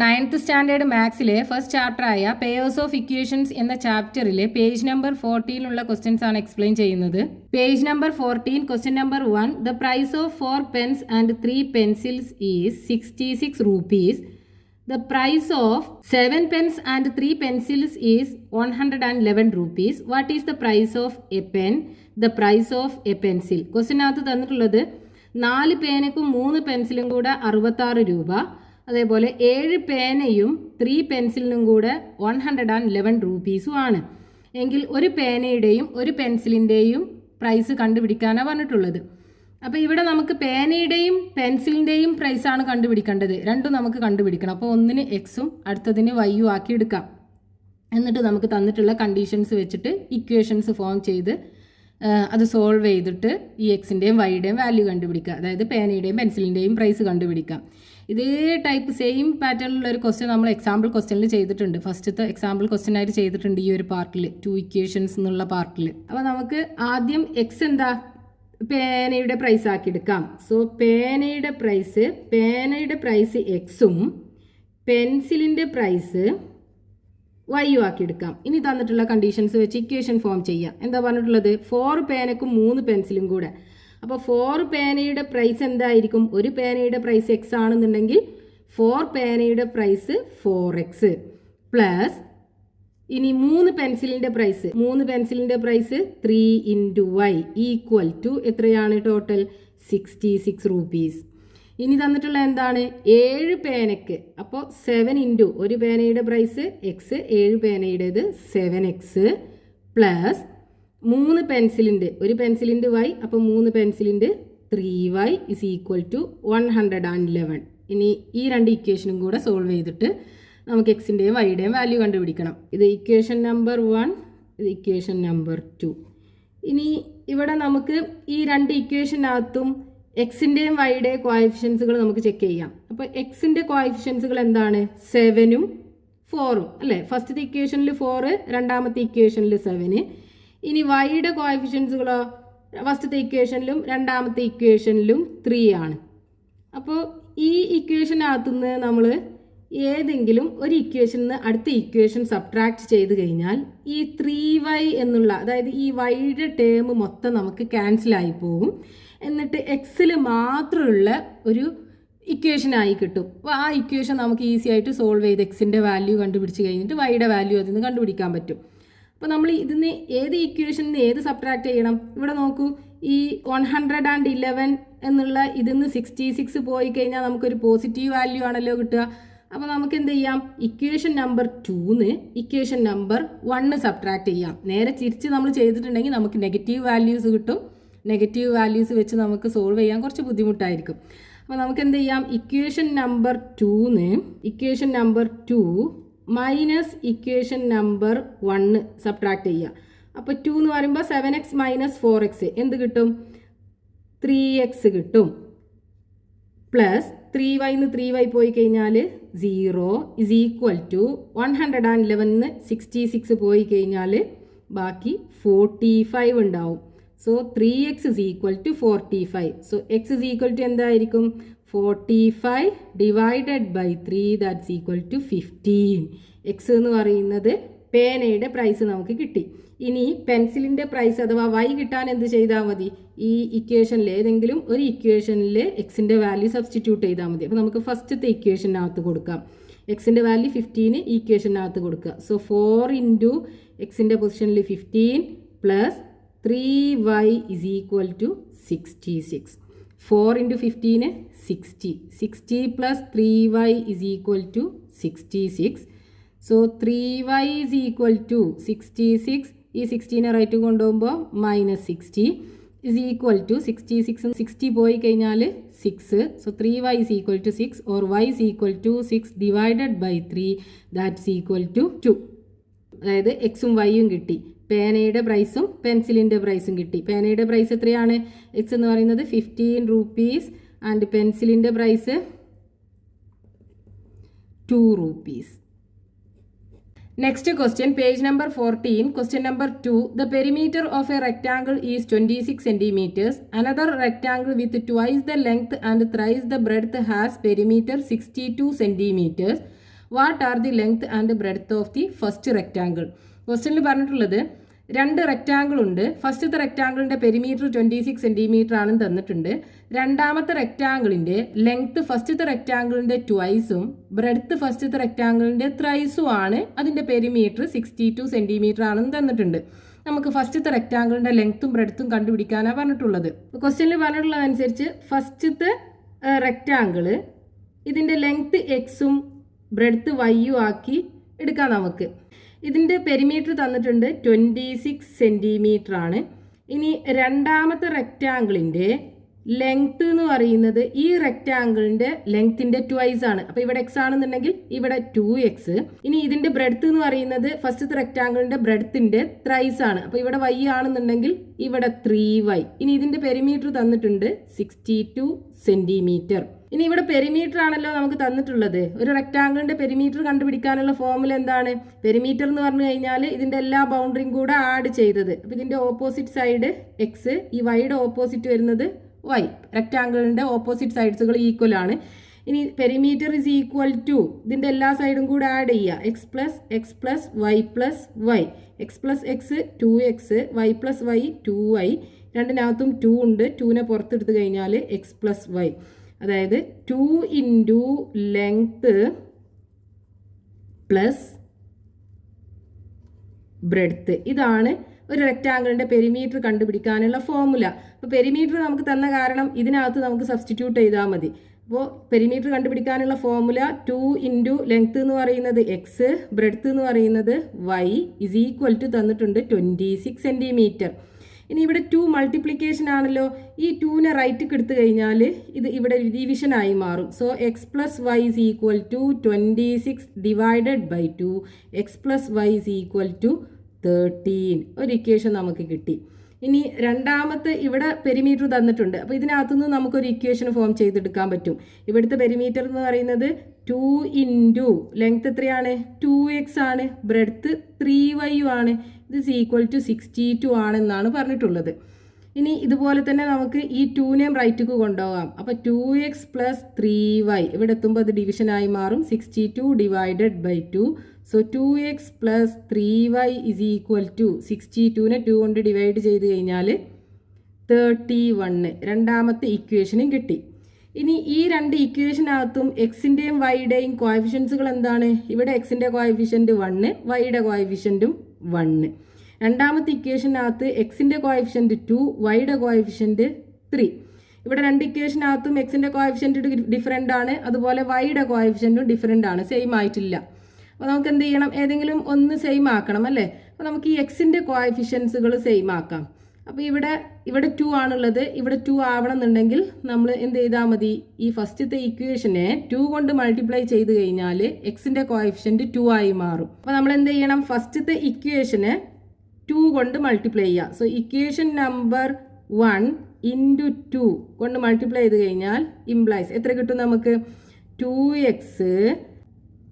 9th standard മാത്സിലെ first ചാപ്റ്ററായ pairs of equations എന്ന ചാപ്റ്ററിലെ പേജ് നമ്പർ 14 ഉള്ള ക്വസ്റ്റ്യൻസ് ആണ് എക്സ്പ്ലെയിൻ ചെയ്യുന്നത്. Page number 14 question number 1 the price of 4 pens and 3 pencils is 66 rupees. The price of 7 pens and 3 pencils is 111 rupees. What is the price of a pen? The price of a pencil. ക്വസ്റ്റ്യനകത്ത് തന്നിട്ടുള്ളത് 4 പേനയ്ക്കും 3 പെൻസിലും കൂടെ 66 രൂപ, അതേപോലെ 7 പേനയും 3 പെൻസിലിനും കൂടെ 111 രൂപീസും ആണ്. എങ്കിൽ ഒരു പേനയുടെയും ഒരു പെൻസിലിൻ്റെയും പ്രൈസ് കണ്ടുപിടിക്കാനാണ് പറഞ്ഞിട്ടുള്ളത്. അപ്പോൾ ഇവിടെ നമുക്ക് പേനയുടെയും പെൻസിലിൻ്റെയും പ്രൈസാണ് കണ്ടുപിടിക്കേണ്ടത്. രണ്ടും നമുക്ക് കണ്ടുപിടിക്കണം. അപ്പോൾ ഒന്നിന് എക്സും അടുത്തതിന് വൈയും ആക്കി എടുക്കാം. എന്നിട്ട് നമുക്ക് തന്നിട്ടുള്ള കണ്ടീഷൻസ് വെച്ചിട്ട് ഇക്വേഷൻസ് ഫോം ചെയ്ത് അത് സോൾവ് ചെയ്തിട്ട് ഈ എക്സിൻ്റെയും വൈയുടെയും വാല്യൂ കണ്ടുപിടിക്കുക. അതായത് പേനയുടെയും പെൻസിലിൻ്റെയും പ്രൈസ് കണ്ടുപിടിക്കാം. ഇതേ ടൈപ്പ് സെയിം പാറ്റേണിലുള്ള ഒരു ക്വസ്റ്റ്യൻ നമ്മൾ എക്സാമ്പിൾ ക്വസ്റ്റ്യനിൽ ചെയ്തിട്ടുണ്ട്. ഫസ്റ്റത്തെ എക്സാമ്പിൾ ക്വസ്റ്റ്യൻ ആയിട്ട് ചെയ്തിട്ടുണ്ട് ഈ ഒരു പാർട്ടിൽ, 2 ഇക്വേഷൻസ് എന്നുള്ള പാർട്ടിൽ. അപ്പോൾ നമുക്ക് ആദ്യം എക്സ് എന്താ പേനയുടെ പ്രൈസ് ആക്കി എടുക്കാം. സോ പേനയുടെ പ്രൈസ് എക്സും പെൻസിലിൻ്റെ പ്രൈസ് വൈയും ആക്കി എടുക്കാം. ഇനി തന്നിട്ടുള്ള കണ്ടീഷൻസ് വെച്ച് ഇക്വേഷൻ ഫോം ചെയ്യാം. എന്താ പറഞ്ഞിട്ടുള്ളത്? 4 പേനക്കും 3 പെൻസിലും കൂടെ. അപ്പോൾ 4 പേനയുടെ പ്രൈസ് എന്തായിരിക്കും? ഒരു പേനയുടെ പ്രൈസ് എക്സ് ആണെന്നുണ്ടെങ്കിൽ 4 പേനയുടെ പ്രൈസ് 4x പ്ലസ് ഇനി 3 പെൻസിലിൻ്റെ പ്രൈസ് 3 × y ഈക്വൽ ടു എത്രയാണ് ടോട്ടൽ? 66 rupees. ഇനി തന്നിട്ടുള്ള എന്താണ്? 7 പേനയ്ക്ക്. അപ്പോൾ 7 × ഒരു പേനയുടെ പ്രൈസ് എക്സ്, 7 പേനയുടേത് 7x പ്ലസ് 3 പെൻസിലിൻ്റെ ഒരു പെൻസിലിൻ്റെ y, അപ്പോൾ 3 പെൻസിലിൻ്റെ 3y ഇസ് ഈക്വൽ ടു 111. ഇനി ഈ രണ്ട് ഇക്വേഷനും കൂടെ സോൾവ് ചെയ്തിട്ട് നമുക്ക് എക്സിൻ്റെയും വൈയുടെയും വാല്യൂ കണ്ടുപിടിക്കണം. ഇത് ഇക്വേഷൻ നമ്പർ 1, ഇത് ഇക്വേഷൻ നമ്പർ 2. ഇനി ഇവിടെ നമുക്ക് ഈ രണ്ട് ഇക്വേഷനകത്തും എക്സിൻ്റെയും വൈയുടെയും കോഎഫിഷ്യൻസുകൾ നമുക്ക് ചെക്ക് ചെയ്യാം. അപ്പോൾ എക്സിൻ്റെ കോഎഫിഷ്യൻസുകൾ എന്താണ്? 7ഉം 4ഉം അല്ലേ? ഫസ്റ്റത്തെ ഇക്വേഷനിൽ 4, രണ്ടാമത്തെ ഇക്വേഷനിൽ 7. ഇനി വൈയുടെ കോഎഫിഷ്യൻസുകളോ? ഫസ്റ്റത്തെ ഇക്വേഷനിലും രണ്ടാമത്തെ ഇക്വേഷനിലും 3 ആണ്. അപ്പോൾ ഈ ഇക്വേഷനകത്തുനിന്ന് നമ്മൾ ഏതെങ്കിലും ഒരു ഇക്വേഷനിൽ നിന്ന് അടുത്ത ഇക്വേഷൻ സബ്ട്രാക്ട് ചെയ്ത് കഴിഞ്ഞാൽ ഈ 3y എന്നുള്ള, അതായത് ഈ വൈയുടെ ടേം മൊത്തം നമുക്ക് ക്യാൻസലായി പോകും. എന്നിട്ട് എക്സിൽ മാത്രമുള്ള ഒരു ഇക്വേഷനായി കിട്ടും. അപ്പോൾ ആ ഇക്വേഷൻ നമുക്ക് ഈസി ആയിട്ട് സോൾവ് ചെയ്ത് എക്സിൻ്റെ വാല്യൂ കണ്ടുപിടിച്ച് കഴിഞ്ഞിട്ട് വൈയുടെ വാല്യൂ അതിൽ നിന്ന് കണ്ടുപിടിക്കാൻ പറ്റും. അപ്പോൾ നമ്മൾ ഇതിന് ഏത് ഇക്വേഷനിൽ നിന്ന് ഏത് സബ്ട്രാക്ട് ചെയ്യണം? ഇവിടെ നോക്കൂ, ഈ 111 എന്നുള്ള ഇതിന്ന് 66 പോയി കഴിഞ്ഞാൽ നമുക്കൊരു പോസിറ്റീവ് വാല്യൂ ആണല്ലോ കിട്ടുക. അപ്പോൾ നമുക്ക് എന്ത് ചെയ്യാം? ഇക്വേഷൻ നമ്പർ 2ന്ന് ഇക്വേഷൻ നമ്പർ 1 സബ്ട്രാക്ട് ചെയ്യാം. നേരെ തിരിച്ച് നമ്മൾ ചെയ്തിട്ടുണ്ടെങ്കിൽ നമുക്ക് നെഗറ്റീവ് വാല്യൂസ് കിട്ടും. നെഗറ്റീവ് വാല്യൂസ് വെച്ച് നമുക്ക് സോൾവ് ചെയ്യാൻ കുറച്ച് ബുദ്ധിമുട്ടായിരിക്കും. അപ്പോൾ നമുക്ക് എന്ത് ചെയ്യാം? ഇക്വേഷൻ നമ്പർ 2ന്ന് equation number 2 minus equation number 1 subtract ചെയ്യുക. അപ്പോൾ 2 എന്ന് പറയുമ്പോൾ 7x - 4x എന്ത് കിട്ടും? 3x കിട്ടും. പ്ലസ് 3y 3y പോയി കഴിഞ്ഞാൽ 0 ഇസ് ഈക്വൽ ടു 111 66 പോയി കഴിഞ്ഞാൽ ബാക്കി 45 ഉണ്ടാവും. So 3x is equal to 45. So x is equal to എന്തായിരിക്കും? 45 divided by 3 that's equal to 15. X എന്ന് പറയുന്നത് പേനയുടെ പ്രൈസ് നമുക്ക് കിട്ടി. ഇനി പെൻസിലിൻ്റെ പ്രൈസ് അഥവാ y കിട്ടാൻ എന്ത് ചെയ്താൽ മതി? ഈ ഇക്വേഷനിൽ ഏതെങ്കിലും ഒരു ഇക്വേഷനിൽ എക്സിൻ്റെ വാല്യൂ സബ്സ്റ്റിറ്റ്യൂട്ട് ചെയ്താൽ മതി. അപ്പോൾ നമുക്ക് ഫസ്റ്റത്തെ ഇക്വേഷനകത്ത് കൊടുക്കാം. എക്സിൻ്റെ വാല്യൂ 15 ഇക്വേഷനകത്ത് കൊടുക്കുക. സോ 4 × എക്സിൻ്റെ പൊസിഷനിൽ 15 plus 3y is equal to 66. 4 × 15 60. 60 plus 3y is equal to 66. So 3y is equal to 66. ഈ 16 റൈറ്റ് കൊണ്ടുപോകുമ്പോൾ -60 ഇസ് ഈക്വൽ ടു 66 60 പോയി കഴിഞ്ഞാൽ 6. So 3y is equal to 6 or y is equal to 6 divided by 3 that's equal to 2. അതായത് എക്സും വൈയും കിട്ടി. പേനയുടെ പ്രൈസും പെൻസിലിൻ്റെ പ്രൈസും കിട്ടി. പേനയുടെ പ്രൈസ് എത്രയാണ്? എക്സ് എന്ന് പറയുന്നത് 15 rupees ആൻഡ് പെൻസിലിൻ്റെ price 2 rupees. Next question, page number 14, question number 2. The perimeter of a rectangle is 26 centimeters. Another rectangle with twice the length and thrice the breadth has perimeter 62 centimeters. What are the length and breadth of the first rectangle. ക്വസ്റ്റ്യനിൽ പറഞ്ഞിട്ടുള്ളത് 2 rectangle ഉണ്ട്. ഫസ്റ്റത്തെ റെക്റ്റാങ്കിളിൻ്റെ perimeter 26 centimetre ആണെന്ന് തന്നിട്ടുണ്ട്. രണ്ടാമത്തെ റെക്റ്റാങ്കിളിൻ്റെ length ഫസ്റ്റത്തെ റെക്റ്റാങ്കിളിൻ്റെ ട്വൈസും breadth ഫസ്റ്റത്തെ റെക്റ്റാങ്കിളിൻ്റെ ത്രൈസും ആണ്. അതിൻ്റെ പെരിമീറ്റർ 62 സെൻറ്റിമീറ്റർ ആണെന്ന് തന്നിട്ടുണ്ട്. നമുക്ക് ഫസ്റ്റത്തെ റെക്റ്റാങ്കിളിൻ്റെ ലെങ്ത്തും ബ്രെഡ്ത്തും കണ്ടുപിടിക്കാനാണ് പറഞ്ഞിട്ടുള്ളത്. ക്വസ്റ്റ്യനിൽ പറഞ്ഞിട്ടുള്ളതനുസരിച്ച് ഫസ്റ്റത്തെ റെക്റ്റാങ്കിള് ഇതിൻ്റെ ലെങ്ത്ത് എക്സും ബ്രെഡ്ത്ത് വൈയും ആക്കി എടുക്കാം നമുക്ക്. ഇതിൻ്റെ പെരിമീറ്റർ തന്നിട്ടുണ്ട് 26 സെൻറ്റിമീറ്റർ ആണ്. ഇനി രണ്ടാമത്തെ റെക്റ്റാങ്കിളിൻ്റെ ലെങ്ത്ത് എന്ന് പറയുന്നത് ഈ റെക്റ്റാങ്കിളിൻ്റെ ലെങ്ത്തിൻ്റെ ട്വൈസ് ആണ്. അപ്പോൾ ഇവിടെ എക്സ് ആണെന്നുണ്ടെങ്കിൽ ഇവിടെ 2x. ഇനി ഇതിൻ്റെ ബ്രെഡ്ത്ത് എന്ന് പറയുന്നത് ഫസ്റ്റത്തെ റെക്റ്റാങ്കിളിൻ്റെ ബ്രെഡ്ത്തിൻ്റെ ത്രൈസ് ആണ്. അപ്പോൾ ഇവിടെ y ആണെന്നുണ്ടെങ്കിൽ ഇവിടെ 3y. ഇനി ഇതിൻ്റെ പെരിമീറ്റർ തന്നിട്ടുണ്ട് 62 സെൻറ്റിമീറ്റർ. ഇനി ഇവിടെ പെരിമീറ്റർ ആണല്ലോ നമുക്ക് തന്നിട്ടുള്ളത്. ഒരു റെക്റ്റാങ്കിളിൻ്റെ പെരിമീറ്റർ കണ്ടുപിടിക്കാനുള്ള ഫോർമുല എന്താണ്? പെരിമീറ്റർ എന്ന് പറഞ്ഞു കഴിഞ്ഞാൽ ഇതിൻ്റെ എല്ലാ ബൗണ്ടറിയും കൂടെ ആഡ് ചെയ്തത്. അപ്പോൾ ഇതിൻ്റെ ഓപ്പോസിറ്റ് സൈഡ് എക്സ്, ഈ വൈയുടെ ഓപ്പോസിറ്റ് വരുന്നത് വൈ. റെക്റ്റാങ്കിളിൻ്റെ ഓപ്പോസിറ്റ് സൈഡ്സുകൾ ഈക്വൽ ആണ്. ഇനി പെരിമീറ്റർ ഇസ് ഈക്വൽ ടു ഇതിൻ്റെ എല്ലാ സൈഡും കൂടെ ആഡ് ചെയ്യുക. X plus y plus y. X plus x 2x, y plus y 2y. രണ്ടിനകത്തും 2 ഉണ്ട്. 2നെ പുറത്തെടുത്ത് കഴിഞ്ഞാൽ എക്സ് പ്ലസ് വൈ. അതായത് 2 ഇൻറ്റു ലെങ്ത്ത് പ്ലസ് ബ്രെഡ്ത്ത്. ഇതാണ് ഒരു റെക്റ്റാങ്കിളിൻ്റെ പെരിമീറ്റർ കണ്ടുപിടിക്കാനുള്ള ഫോർമുല. അപ്പോൾ പെരിമീറ്റർ നമുക്ക് തന്ന കാരണം ഇതിനകത്ത് നമുക്ക് സബ്സ്റ്റിറ്റ്യൂട്ട് ചെയ്താൽ മതി. അപ്പോൾ പെരിമീറ്റർ കണ്ടുപിടിക്കാനുള്ള ഫോർമുല 2 ഇൻറ്റു ലെങ്ത്ത് എന്ന് പറയുന്നത് എക്സ്, ബ്രെഡ്ത്ത് എന്ന് പറയുന്നത് വൈ ഇസ് ഈക്വൽ ടു തന്നിട്ടുണ്ട് 26 സെൻറ്റിമീറ്റർ. ഇനി ഇവിടെ 2 മൾട്ടിപ്ലിക്കേഷൻ ആണല്ലോ. ഈ 2നെ റൈറ്റിക്ക് എടുത്തു കഴിഞ്ഞാൽ ഇത് ഇവിടെ ഡിവിഷൻ ആയി മാറും. So x plus y is equal to 26 divided by 2. X plus y is equal to 13. ഒരു ഇക്വേഷൻ നമുക്ക് കിട്ടി. ഇനി രണ്ടാമത്തെ ഇവിടെ പെരിമീറ്റർ തന്നിട്ടുണ്ട്. അപ്പോൾ ഇതിനകത്തുനിന്ന് നമുക്കൊരു ഇക്വേഷൻ ഫോം ചെയ്തെടുക്കാൻ പറ്റും. ഇവിടുത്തെ പെരിമീറ്റർ എന്ന് പറയുന്നത് 2 ഇൻറ്റു ലെങ്ത് എത്രയാണ്? 2x ആണ്. ബ്രെഡ്ത്ത് 3y ആണ്. ഇത് ഈക്വൽ ടു 62 ആണെന്നാണ് പറഞ്ഞിട്ടുള്ളത്. ഇനി ഇതുപോലെ തന്നെ നമുക്ക് ഈ 2നെയും റൈറ്റിക്ക് കൊണ്ടുപോകാം. അപ്പോൾ 2x പ്ലസ് 3y ഇവിടെ എത്തുമ്പോൾ അത് ഡിവിഷനായി മാറും. 62 divided by 2. So 2x plus 3y is equal to 62നെ 2 കൊണ്ട് ഡിവൈഡ് ചെയ്ത് കഴിഞ്ഞാൽ 31. രണ്ടാമത്തെ ഇക്വേഷനും കിട്ടി. ഇനി ഈ രണ്ട് ഇക്വേഷനകത്തും എക്സിൻ്റെയും വൈയുടെയും കോഎഫിഷ്യൻസുകൾ എന്താണ്? ഇവിടെ എക്സിൻ്റെ കോഎഫിഷ്യൻറ്റ് 1, വൈയുടെ കോഎഫിഷ്യൻറ്റും 1. രണ്ടാമത്തെ ഇക്വേഷനകത്ത് എക്സിൻ്റെ കോഎഫിഷ്യൻറ്റ് 2, വൈയുടെ കോഎഫിഷ്യൻറ്റ് 3. ഇവിടെ രണ്ട് ഇക്വേഷനകത്തും എക്സിൻ്റെ കോഎഫിഷ്യൻറ്റ് ഡിഫറെൻ്റ് ആണ്, അതുപോലെ വൈയുടെ കോഎഫിഷ്യൻറ്റും ഡിഫറെൻ്റ് ആണ്, സെയിം ആയിട്ടില്ല. അപ്പോൾ നമുക്ക് എന്ത് ചെയ്യണം? ഏതെങ്കിലും ഒന്ന് സെയിം ആക്കണം അല്ലേ? അപ്പോൾ നമുക്ക് ഈ എക്സിൻ്റെ കോഎഫിഷ്യൻസുകൾ സെയിം ആക്കാം. അപ്പോൾ ഇവിടെ 2 ആണുള്ളത്. ഇവിടെ 2 ആവണം എന്നുണ്ടെങ്കിൽ നമ്മൾ എന്ത് ചെയ്താൽ മതി? ഈ ഫസ്റ്റത്തെ ഇക്വേഷനെ 2 കൊണ്ട് മൾട്ടിപ്ലൈ ചെയ്ത് കഴിഞ്ഞാൽ എക്സിൻ്റെ കോഎഫിഷ്യൻറ്റ് 2 ആയി മാറും. അപ്പോൾ നമ്മൾ എന്ത് ചെയ്യണം? ഫസ്റ്റത്തെ ഇക്വേഷനെ 2 കൊണ്ട് മൾട്ടിപ്ലൈ ചെയ്യുക. സോ ഇക്വേഷൻ നമ്പർ 1 ഇൻറ്റു 2 കൊണ്ട് മൾട്ടിപ്ലൈ ചെയ്ത് കഴിഞ്ഞാൽ ഇംപ്ലൈസ് എത്ര കിട്ടും നമുക്ക്? 2x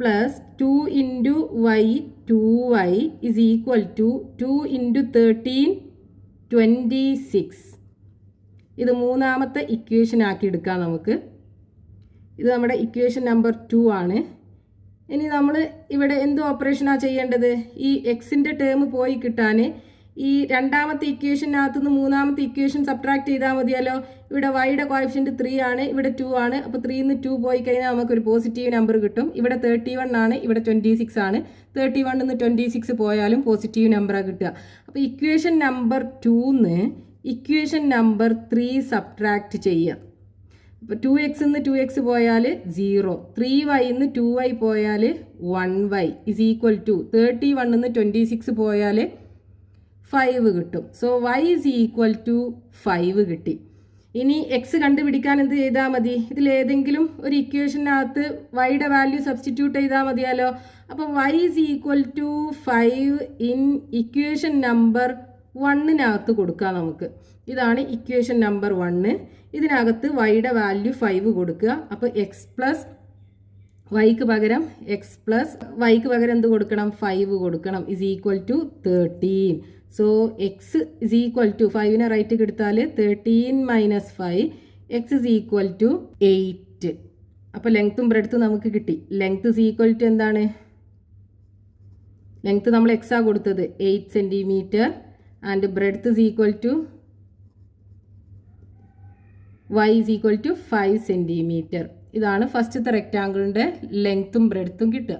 plus 2 into y 2y is equal to 2 into 13 26. ഇത് മൂന്നാമത്തെ ഇക്വേഷൻ ആക്കി എടുക്കാം നമുക്ക്. ഇത് നമ്മുടെ ഇക്വേഷൻ നമ്പർ 2 ആണ്. ഇനി നമ്മൾ ഇവിടെ എന്ത് ഓപ്പറേഷനാണ് ചെയ്യേണ്ടത്? ഈ എക്സിൻ്റെ ടേം പോയി കിട്ടാൻ ഈ രണ്ടാമത്തെ ഇക്വേഷനകത്തുനിന്ന് മൂന്നാമത്തെ ഇക്വേഷൻ സബ്ട്രാക്ട് ചെയ്താൽ മതിയല്ലോ. ഇവിടെ വൈയുടെ കോഎഫിഷ്യൻറ്റ് 3 ആണ്, ഇവിടെ 2 ആണ്. അപ്പോൾ 3ൽ നിന്ന് 2 പോയി കഴിഞ്ഞാൽ നമുക്കൊരു പോസിറ്റീവ് നമ്പർ കിട്ടും. ഇവിടെ 31 ആണ്, ഇവിടെ 26 ആണ്. 31 നിന്ന് 26 പോയാലും പോസിറ്റീവ് നമ്പറാണ് കിട്ടുക. അപ്പോൾ ഇക്വേഷൻ നമ്പർ 2ന്ന് ഇക്വേഷൻ നമ്പർ 3 സബ്ട്രാക്ട് ചെയ്യുക. അപ്പോൾ 2x നിന്ന് 2x പോയാൽ 0, 3y നിന്ന് 2y പോയാൽ 1y ഇസ് ഈക്വൽ ടു 31 നിന്ന് 26 പോയാൽ 5 കിട്ടും. So y is equal to 5 കിട്ടി. ഇനി എക്സ് കണ്ടുപിടിക്കാൻ എന്ത് ചെയ്താൽ മതി? ഇതിലേതെങ്കിലും ഒരു ഇക്വേഷനകത്ത് വൈയുടെ വാല്യൂ സബ്സ്റ്റിറ്റ്യൂട്ട് ചെയ്താൽ മതിയാലോ. അപ്പോൾ y is equal to 5 in equation number 1നകത്ത് കൊടുക്കുക നമുക്ക്. ഇതാണ് ഇക്വേഷൻ നമ്പർ 1. ഇതിനകത്ത് വൈയുടെ വാല്യൂ 5 കൊടുക്കുക. അപ്പോൾ എക്സ് പ്ലസ് വൈക്ക് പകരം വൈക്ക് പകരം എന്ത് കൊടുക്കണം? 5 കൊടുക്കണം. Is equal to 13. So x is equal to 5നെ റൈറ്റ് എടുത്താൽ 13 - 5 എക്സ് ഇസ് ഈക്വൽ ടു 8. അപ്പോൾ ലെങ്ത്തും ബ്രെഡ്ത്തും നമുക്ക് കിട്ടി. ലെങ്ത്ത് ഈസ് ഈക്വൽ ടു എന്താണ്? ലെങ്ത്ത് നമ്മൾ എക്സാ കൊടുത്തത് 8 centimetre and breadth is equal to y is equal to 5 centimetre. ഇതാണ് ഫസ്റ്റത്തെ റെക്റ്റാങ്കിളിൻ്റെ ലെങ്ത്തും ബ്രെഡ്ത്തും കിട്ടുക.